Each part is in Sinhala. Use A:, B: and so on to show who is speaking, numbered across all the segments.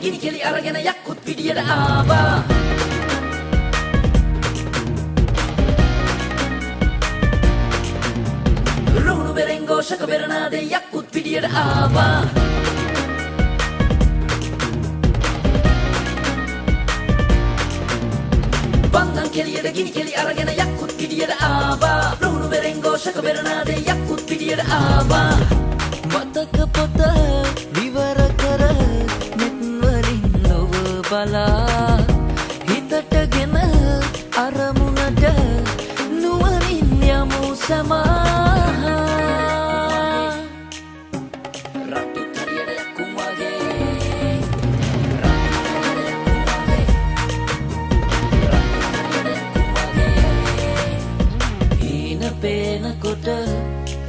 A: ගිනි කෙලි අරගෙන යක්කුත් පිටියට ආවා රුණු බෙරෙන් ഘോഷක බෙරනාදේ යක්කුත් පිටියට ආවා පන්දන් කෙලියට ගිනි කෙලි අරගෙන යක්කුත් පිටියට ආවා රුණු බෙරෙන් ഘോഷක බෙරනාදේ යක්කුත් පිටියට ආවා
B: මතක පොත විවර කර මෙත් වලින් ලොව බලා හිතටගෙන අරමුණට නුවණින් යමු සමා
A: රට්ටු හරියට යක්කුම් වගේ
B: හීන පේනකොට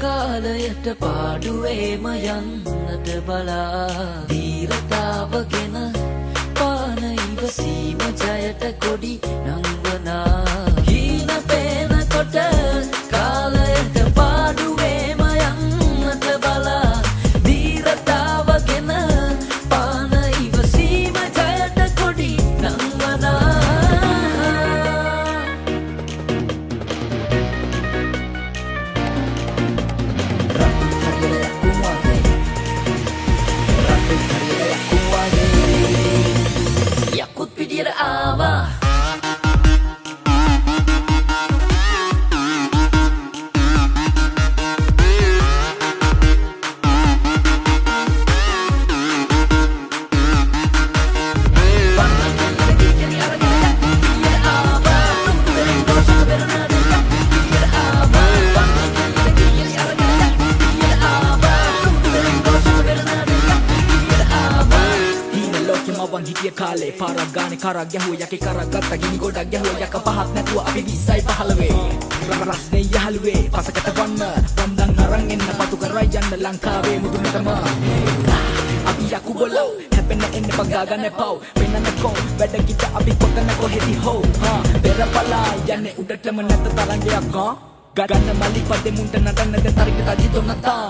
B: කාලයට පාඩුවේම යන්නට බලා දීරතාවගෙන පාන ඉවසීම ජයට කොඩි නංවනා හීන පේනකොට කාලයට පාඩුවේම යන්නට බලා දීරතාවගෙන පාන ඉවසීම ජයට කොඩි නංවනා
A: යක්කුත් පිටියට ආවා
C: මවන් හිටිය කාලේ පාරක් ගානේ කරක් ගැහුව යකේ කරක් ගත්ත ගිනි ගොඩක් ගැහුව යක පහක් නැතුව අපි 20යි 15 රස්නේ යහළුවේ පසකට වන්න පන්දන් අරන් එන්න පතු කරයි යන්න ලංකාවේ මුදුනටම අපි යකු බොලෝ හැපෙන්න එන්න පගා ගන්න පව් වෙනන කො වැඩ කිට අපි කොතන කොහෙදි හෝ පෙරපලා යන්නේ උඩටම නැත තරංගයක් ගන්න මලි පදේ මුන්ට නටන්නද තරංග තජි තොන්නතා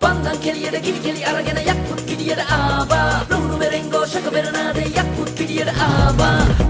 A: පන්දන් කෙලියට ගිනි කෙලි අරගෙන යක්කුත් පිටියට ආවා රුණු බෙරෙන් ഘോഷක බෙරනාදේ යක්කුත් පිටියට ආවා